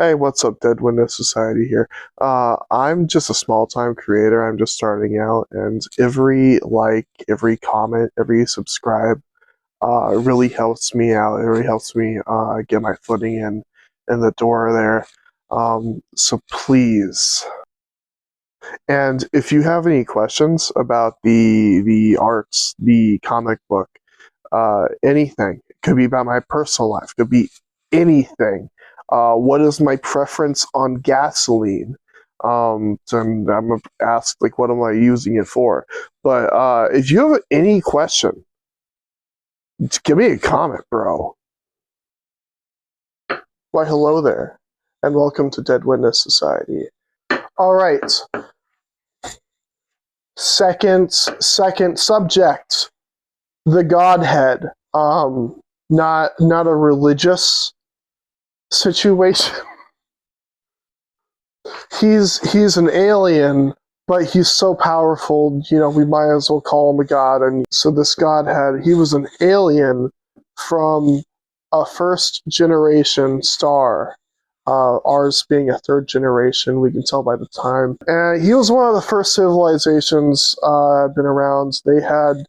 Hey, what's up, Dead Witness Society here. I'm just a small-time creator. I'm just starting out, and every like, every comment, every subscribe really helps me out. It really helps me get my footing in the door there. So please. And if you have any questions about the arts, the comic book, anything, it could be about my personal life, could be anything. What is my preference on gasoline? So I'm gonna ask, like, what am I using it for? But if you have any question, just give me a comment, bro. Why, hello there, and welcome to Dead Witness Society. All right. Second subject, the Godhead. Not a religious situation. He's an alien, but he's so powerful, we might as well call him a god. And so this Godhead, he was an alien from a first-generation star. Ours being a third generation, we can tell by the time. And he was one of the first civilizations been around. They had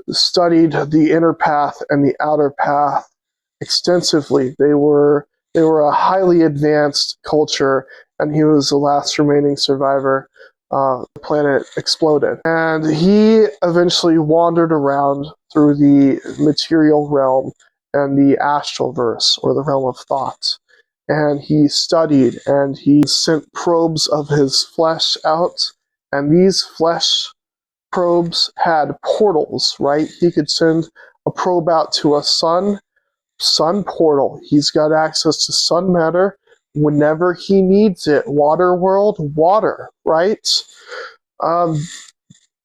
studied the inner path and the outer path extensively. They were a highly advanced culture, and he was the last remaining survivor. The planet exploded, and he eventually wandered around through the material realm and the astral verse, or the realm of thought. And he studied, and he sent probes of his flesh out, and these flesh probes had portals, right? He could send a probe out to a sun portal. He's got access to sun matter whenever he needs it. Water world, water, right? I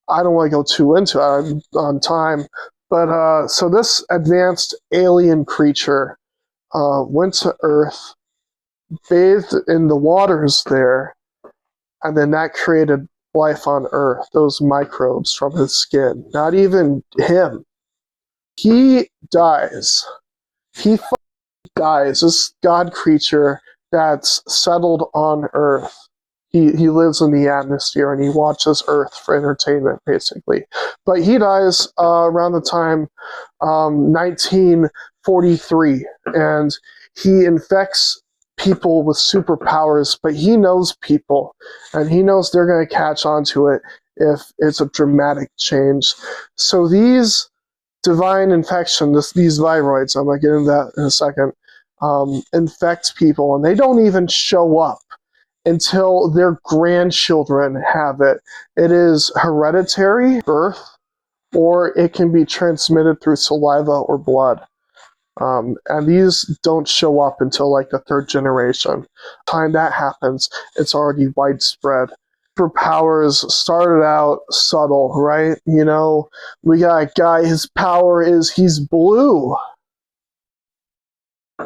don't want to go too into it on time, but so this advanced alien creature went to Earth, bathed in the waters there, and then that created life on Earth, those microbes from his skin. Not even him. He dies. He dies. This god creature that's settled on Earth. He lives in the atmosphere, and he watches Earth for entertainment, basically. But he dies around the time 1943, and he infects people with superpowers, but he knows people, and he knows they're going to catch on to it if it's a dramatic change. So these divine infections, these viroids, I'm going to get into that in a second, infect people, and they don't even show up until their grandchildren have it. It is hereditary, birth, or it can be transmitted through saliva or blood. And these don't show up until like the third generation. Time that happens, it's already widespread. Superpowers started out subtle, right? We got a guy, his power is he's blue.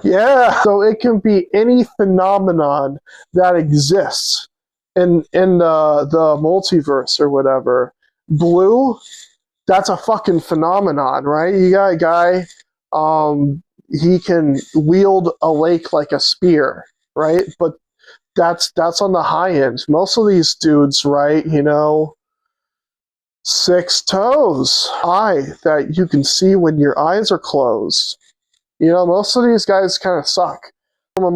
Yeah, so it can be any phenomenon that exists in the multiverse or whatever. Blue, that's a fucking phenomenon, right? You got a guy, he can wield a lake like a spear, right? But that's on the high end. Most of these dudes, right, 6 toes, eye that you can see when your eyes are closed. Most of these guys kind of suck. From a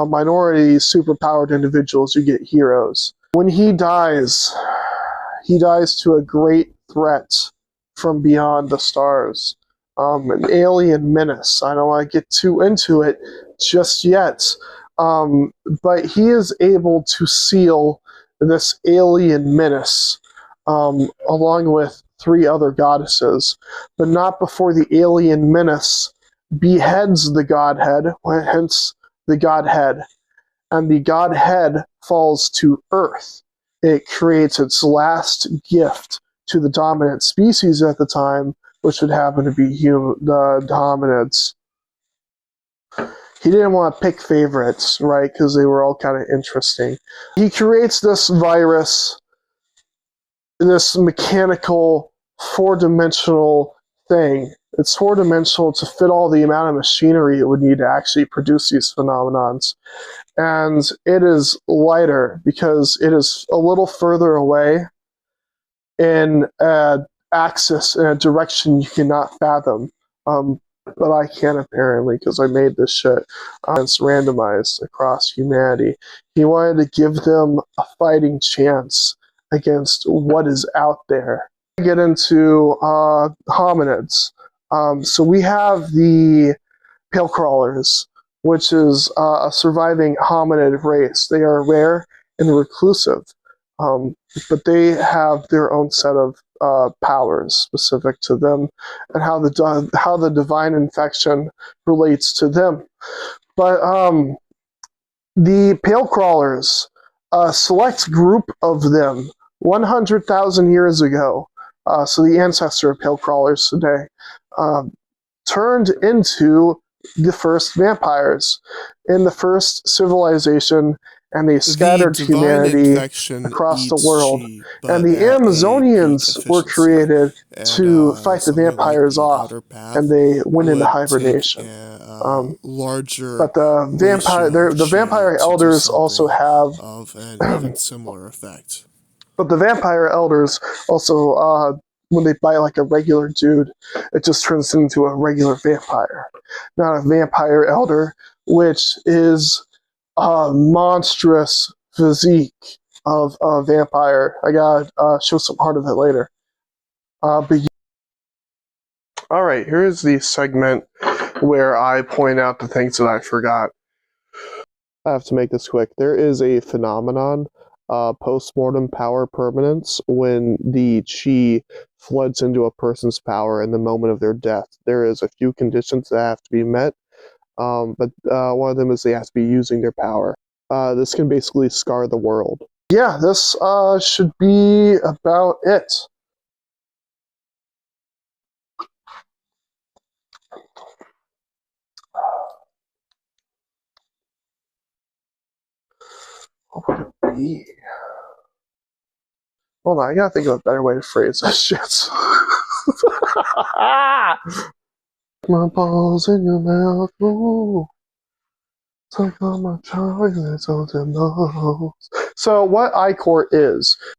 minority superpowered individuals, you get heroes. When he dies to a great threat from beyond the stars. An alien menace. I don't want to get too into it just yet. But he is able to seal this alien menace along with 3 other goddesses, but not before the alien menace beheads the Godhead, hence the Godhead, and the Godhead falls to Earth. It creates its last gift to the dominant species at the time, which would happen to be the hominids. He didn't want to pick favorites, right, because they were all kind of interesting. He creates this virus, this mechanical, 4-dimensional thing It's four-dimensional to fit all the amount of machinery it would need to actually produce these phenomenons. And it is lighter because it is a little further away in an axis, in a direction you cannot fathom. But I can apparently, because I made this shit. It's randomized across humanity. He wanted to give them a fighting chance against what is out there. Get into hominids. So we have the pale crawlers, which is a surviving hominid race. They are rare and reclusive, but they have their own set of powers specific to them, and how the divine infection relates to them. But the pale crawlers, a select group of them, 100,000 years ago, so the ancestor of pale crawlers today, turned into the first vampires in the first civilization, and they scattered humanity across the world. And the Amazonians were created to fight the vampires off, and they went into hibernation. But the vampire elders also have even similar effect. But the vampire elders also, when they bite like a regular dude, it just turns into a regular vampire, not a vampire elder, which is a monstrous physique of a vampire. I gotta show some part of it later. All right, here's the segment where I point out the things that I forgot. I have to make this quick. There is a phenomenon, post-mortem power permanence, when the chi floods into a person's power in the moment of their death. There is a few conditions that have to be met, but one of them is they have to be using their power. This can basically scar the world. Yeah, this should be about it. What would it be? Hold on, I gotta think of a better way to phrase this shit. My balls in your mouth, ooh. Take all my chocolates on the nose. So what I-Core is,